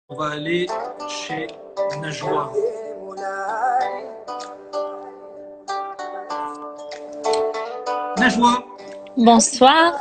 On va aller chez Najwa. Najwa, Bonsoir,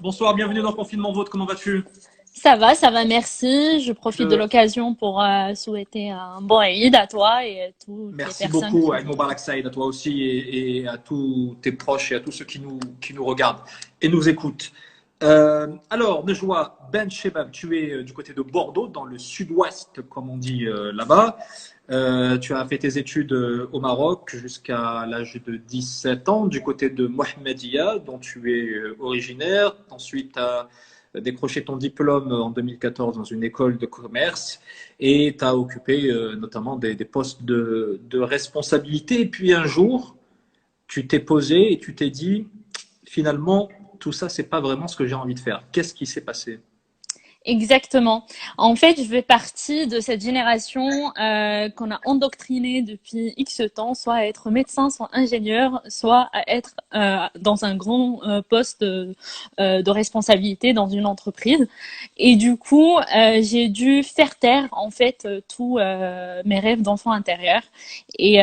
bonsoir, bienvenue dans Confinement Vôtre, comment vas-tu? ça va, merci. Je profite de Je... l'occasion pour souhaiter un bon Eid à toi et à toutes les Merci personnes beaucoup, qui Aïd nous Mubarak écoutent. Saïd, à toi aussi et à tous tes proches et à tous ceux qui nous regardent et nous écoutent. Alors, Najwa Ben Chebab, tu es du côté de Bordeaux, dans le sud-ouest, comme on dit là-bas. Tu as fait tes études au Maroc jusqu'à l'âge de 17 ans, du côté de Mohammedia, dont tu es originaire. Ensuite, tu as décroché ton diplôme en 2014 dans une école de commerce et tu as occupé notamment des postes de responsabilité. Et puis un jour, tu t'es posé et tu t'es dit, finalement, tout ça, c'est pas vraiment ce que j'ai envie de faire. Qu'est-ce qui s'est passé? Exactement. En fait, je fais partie de cette génération qu'on a endoctrinée depuis X temps, soit à être médecin, soit ingénieur, soit à être dans un grand poste de responsabilité dans une entreprise. Et du coup, j'ai dû faire taire en fait tous mes rêves d'enfant intérieur et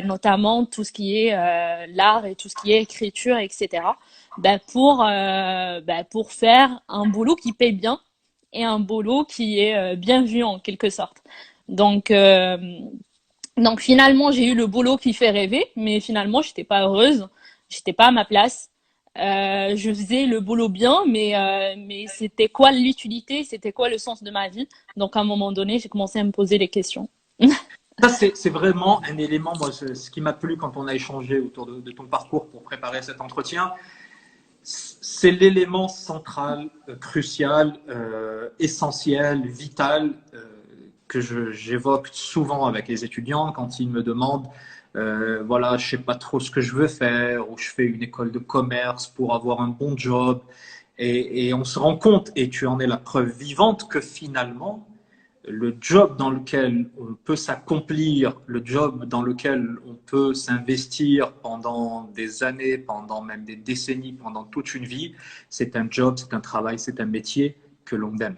notamment tout ce qui est l'art et tout ce qui est écriture, etc. Pour faire un boulot qui paye bien et un boulot qui est bien vu en quelque sorte. Donc, euh, donc finalement, j'ai eu le boulot qui fait rêver, mais finalement, j'étais pas heureuse, j'étais pas à ma place. Je faisais le boulot bien, mais c'était quoi l'utilité, c'était quoi le sens de ma vie? Donc à un moment donné, j'ai commencé à me poser des questions. Ça, c'est vraiment un élément, moi, ce qui m'a plu quand on a échangé autour de ton parcours pour préparer cet entretien, c'est l'élément central, crucial, essentiel, vital que j'évoque souvent avec les étudiants quand ils me demandent, voilà, je sais pas trop ce que je veux faire, ou je fais une école de commerce pour avoir un bon job, et on se rend compte, et tu en es la preuve vivante, que finalement, le job dans lequel on peut s'accomplir, le job dans lequel on peut s'investir pendant des années, pendant même des décennies, pendant toute une vie, c'est un job, c'est un travail, c'est un métier que l'on aime.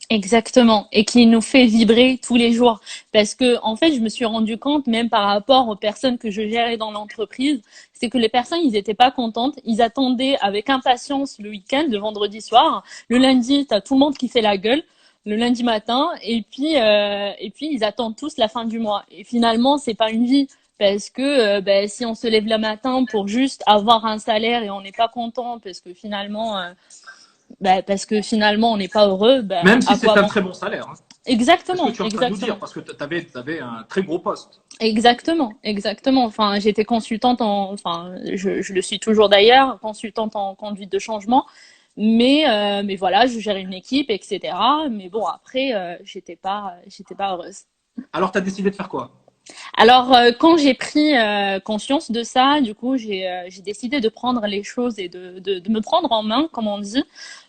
Exactement, et qui nous fait vibrer tous les jours. Parce que, en fait, je me suis rendu compte, même par rapport aux personnes que je gérais dans l'entreprise, c'est que les personnes, ils étaient pas contentes. Ils attendaient avec impatience le week-end, le vendredi soir. Le lundi, t'as tout le monde qui fait la gueule. Le lundi matin, et puis ils attendent tous la fin du mois. Et finalement, c'est pas une vie. Parce que si on se lève le matin pour juste avoir un salaire et on n'est pas content, parce que finalement on n'est pas heureux, Même si à c'est quoi un bon? très bon salaire, hein. C'est ce que Exactement, tu es en train de nous dire, exactement, parce que tu avais un très gros poste. exactement. Enfin, j'étais consultante je le suis toujours d'ailleurs, consultante en conduite de changement, mais voilà, je gérais une équipe, etc. Mais bon, après, j'étais pas heureuse. Alors, tu as décidé de faire quoi? Alors, quand j'ai pris conscience de ça, du coup, j'ai décidé de prendre les choses et de me prendre en main, comme on dit.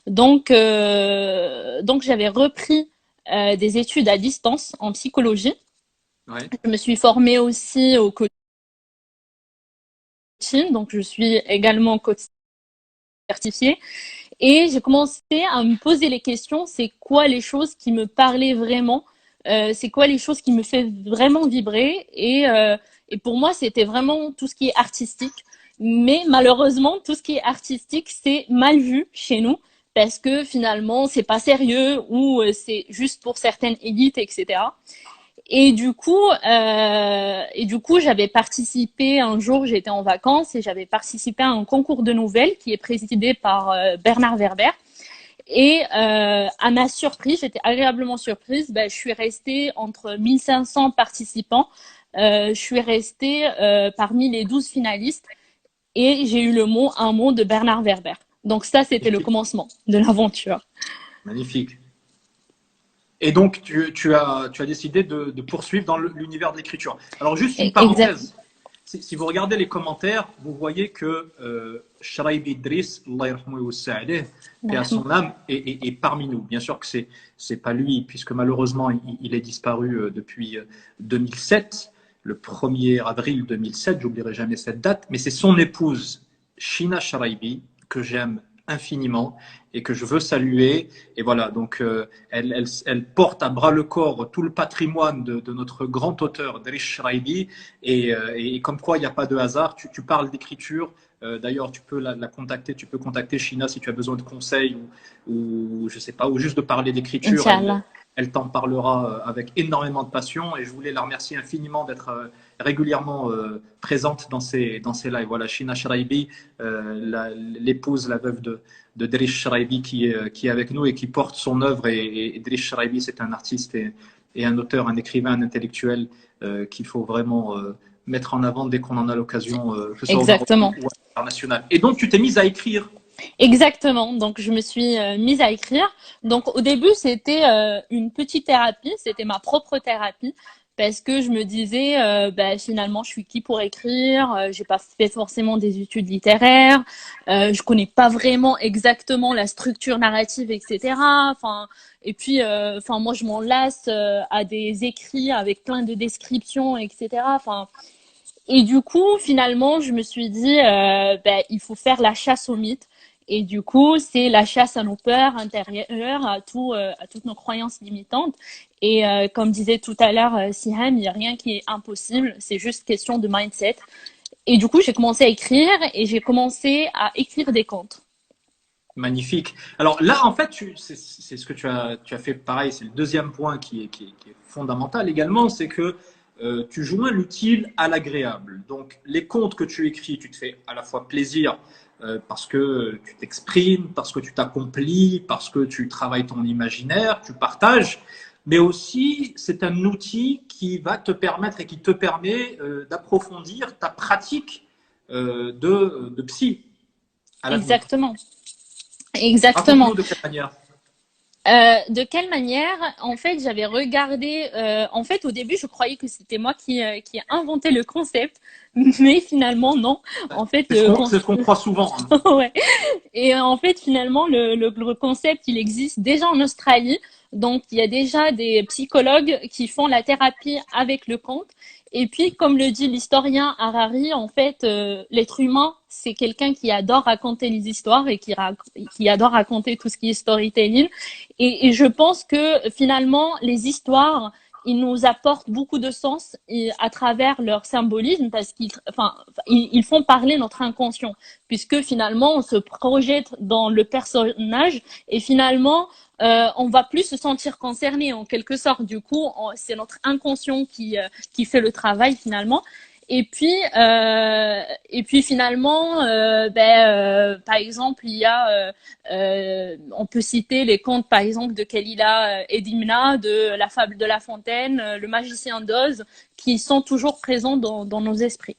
Donc j'avais repris des études à distance en psychologie. Ouais. Je me suis formée aussi au coaching, donc je suis également coach certifiée. Et j'ai commencé à me poser les questions, c'est quoi les choses qui me parlaient vraiment, c'est quoi les choses qui me fait vraiment vibrer. Et pour moi, c'était vraiment tout ce qui est artistique. Mais malheureusement, tout ce qui est artistique, c'est mal vu chez nous parce que finalement, c'est pas sérieux ou c'est juste pour certaines élites, etc. Et du coup, j'avais participé un jour, j'étais en vacances et j'avais participé à un concours de nouvelles qui est présidé par Bernard Werber. Et à ma surprise, j'étais agréablement surprise, je suis restée entre 1500 participants. Je suis restée parmi les 12 finalistes et j'ai eu un mot de Bernard Werber. Donc ça, c'était le Magnifique. commencement de l'aventure. Magnifique. Et donc, tu as décidé de poursuivre dans l'univers de l'écriture. Alors, juste une Exact. parenthèse. Si vous regardez les commentaires, vous voyez que Sharaib Idriss, Allah yarhamou wa sa'aleh, paix à son âme, est parmi nous. Bien sûr que c'est pas lui, puisque malheureusement, il est disparu depuis 2007, le 1er avril 2007, j'oublierai jamais cette date, mais c'est son épouse, Shina Sharaibi, que j'aime infiniment et que je veux saluer. Et voilà, donc elle porte à bras le corps tout le patrimoine de notre grand auteur, Driss Shraibi. Et comme quoi, il n'y a pas de hasard. Tu parles d'écriture. D'ailleurs, tu peux la contacter. Tu peux contacter Shina si tu as besoin de conseils ou je sais pas, ou juste de parler d'écriture. Inch'Allah. Elle t'en parlera avec énormément de passion et je voulais la remercier infiniment d'être régulièrement présente dans ces lives. Voilà, Shina Shraibi, l'épouse, la veuve de Driss Shraibi qui est avec nous et qui porte son œuvre. Et Driss Shraibi, c'est un artiste et un auteur, un écrivain, un intellectuel qu'il faut vraiment mettre en avant dès qu'on en a l'occasion, que ce soit Exactement. ou à l'international. Et donc, tu t'es mise à écrire. Exactement. Donc, je me suis mise à écrire. Donc, au début, c'était une petite thérapie. C'était ma propre thérapie. Parce que je me disais, finalement, je suis qui pour écrire? J'ai pas fait forcément des études littéraires. Je connais pas vraiment exactement la structure narrative, etc. Enfin, et puis, moi, je m'en lasse à des écrits avec plein de descriptions, etc. Enfin, et du coup, finalement, je me suis dit, il faut faire la chasse aux mythes. Et du coup, c'est la chasse à nos peurs intérieures, à toutes nos croyances limitantes. Et comme disait tout à l'heure Siham, il n'y a rien qui est impossible, c'est juste question de mindset. Et du coup, j'ai commencé à écrire et j'ai commencé à écrire des contes. Magnifique. Alors là, en fait, c'est ce que tu as fait pareil. C'est le deuxième point qui est fondamental également, c'est que tu joins l'utile à l'agréable. Donc, les contes que tu écris, tu te fais à la fois plaisir parce que tu t'exprimes, parce que tu t'accomplis, parce que tu travailles ton imaginaire, tu partages, mais aussi c'est un outil qui va te permettre et qui te permet d'approfondir ta pratique de psy à l'avenir. Exactement. Exactement. Raconte-nous de quelle manière. De quelle manière? En fait, j'avais regardé. En fait, au début, je croyais que c'était moi qui inventé le concept, mais finalement non. En fait, C'est ce qu'on croit souvent. Hein. ouais. Et en fait, finalement, le concept, il existe déjà en Australie. Donc, il y a déjà des psychologues qui font la thérapie avec le conte. Et puis, comme le dit l'historien Harari, en fait, l'être humain, c'est quelqu'un qui adore raconter les histoires et qui adore raconter tout ce qui est storytelling. Et je pense que finalement, les histoires, ils nous apportent beaucoup de sens à travers leur symbolisme parce ils font parler notre inconscient puisque finalement on se projette dans le personnage et finalement on va plus se sentir concerné en quelque sorte. Du coup, c'est notre inconscient qui fait le travail finalement. Et puis finalement, par exemple, il y a, on peut citer les contes, par exemple, de Khalila et Dimna, de la fable de La Fontaine, le magicien d'Oz, qui sont toujours présents dans nos esprits.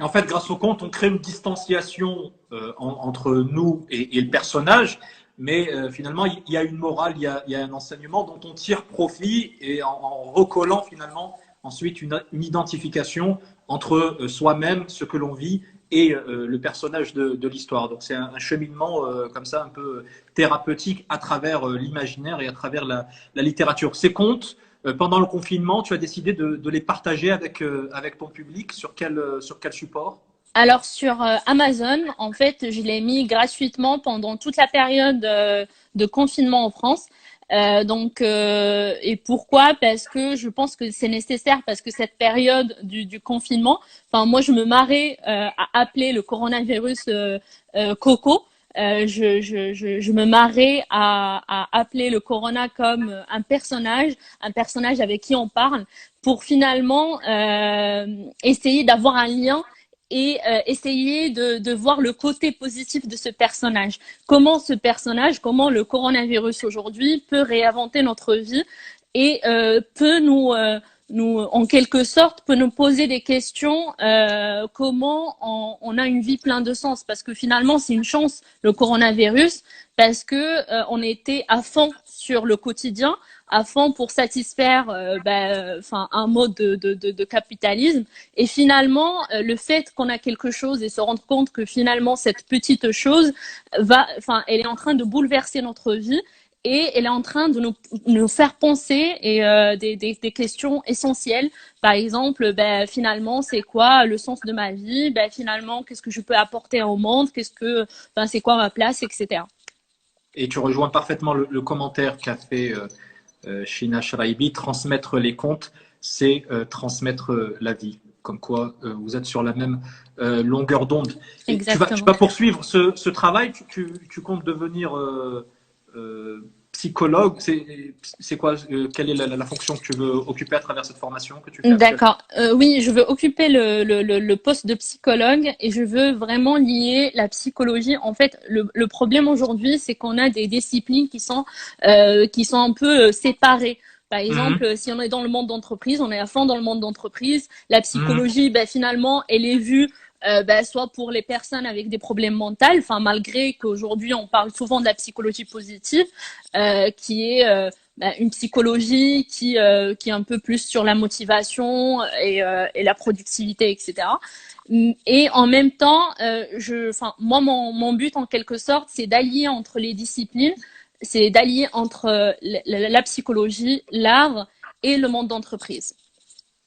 En fait, grâce au conte, on crée une distanciation entre nous et le personnage, mais finalement, il y a une morale, il y a un enseignement dont on tire profit et en recollant finalement ensuite une identification entre soi-même, ce que l'on vit et le personnage de l'histoire. Donc c'est un cheminement comme ça un peu thérapeutique à travers l'imaginaire et à travers la littérature. Ces contes, pendant le confinement, tu as décidé de les partager avec ton public sur quel support? Alors sur Amazon, en fait, je l'ai mis gratuitement pendant toute la période de confinement en France. Et pourquoi? Parce que je pense que c'est nécessaire parce que cette période du confinement, enfin moi je me marrais à appeler le coronavirus Coco. Je me marrais à appeler le corona comme un personnage avec qui on parle pour finalement essayer d'avoir un lien et essayer de voir le côté positif de ce personnage. Comment ce personnage, comment le coronavirus aujourd'hui peut réinventer notre vie et peut nous, en quelque sorte, peut nous poser des questions, comment on a une vie pleine de sens. Parce que finalement, c'est une chance, le coronavirus, parce que on était à fond sur le quotidien, à fond pour satisfaire un mode de capitalisme. Et finalement, le fait qu'on a quelque chose et se rendre compte que finalement, cette petite chose elle est en train de bouleverser notre vie. et elle est en train de nous faire penser et des questions essentielles. Par exemple, ben, finalement, c'est quoi le sens de ma vie? Ben, finalement, qu'est-ce que je peux apporter au monde? Ben, c'est quoi ma place, etc. Et tu rejoins parfaitement le commentaire qu'a fait Shina Shraibi, transmettre les comptes, c'est transmettre la vie. Comme quoi, vous êtes sur la même longueur d'onde. Et tu Exactement. vas poursuivre ce travail, tu comptes devenir psychologue. C'est quoi, quelle est la fonction que tu veux occuper à travers cette formation que tu fais actuellement? D'accord. Oui, je veux occuper le poste de psychologue et je veux vraiment lier la psychologie. En fait, le problème aujourd'hui, c'est qu'on a des disciplines qui sont un peu séparées. Par Mhm. exemple, si on est dans le monde d'entreprise, on est à fond dans le monde d'entreprise. La Mhm. psychologie, ben, finalement, elle est vue ben, soit pour les personnes avec des problèmes mentaux, enfin malgré qu'aujourd'hui on parle souvent de la psychologie positive, qui est bah, une psychologie qui est un peu plus sur la motivation et la productivité, etc. Et en même temps, moi, mon but en quelque sorte, c'est d'allier entre les disciplines, c'est d'allier entre la psychologie, l'art et le monde d'entreprise.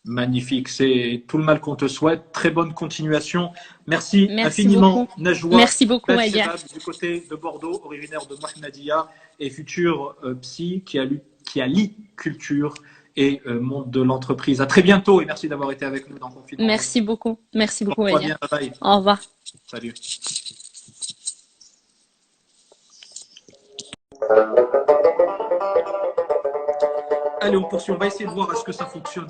Magnifique, c'est tout le mal qu'on te souhaite. Très bonne continuation. Merci Merci infiniment, beaucoup. Najwa Merci beaucoup, Elia. Belchebab, du côté de Bordeaux, originaire de Mohammedia et futur psy qui allie culture et monde de l'entreprise. À très bientôt et merci d'avoir été avec nous dans Confinement Web. Merci beaucoup. Merci beaucoup, Porte-toi Elia. bien, bye bye. Au revoir. Salut. Allez, on poursuit. On va essayer de voir est-ce que ça fonctionne.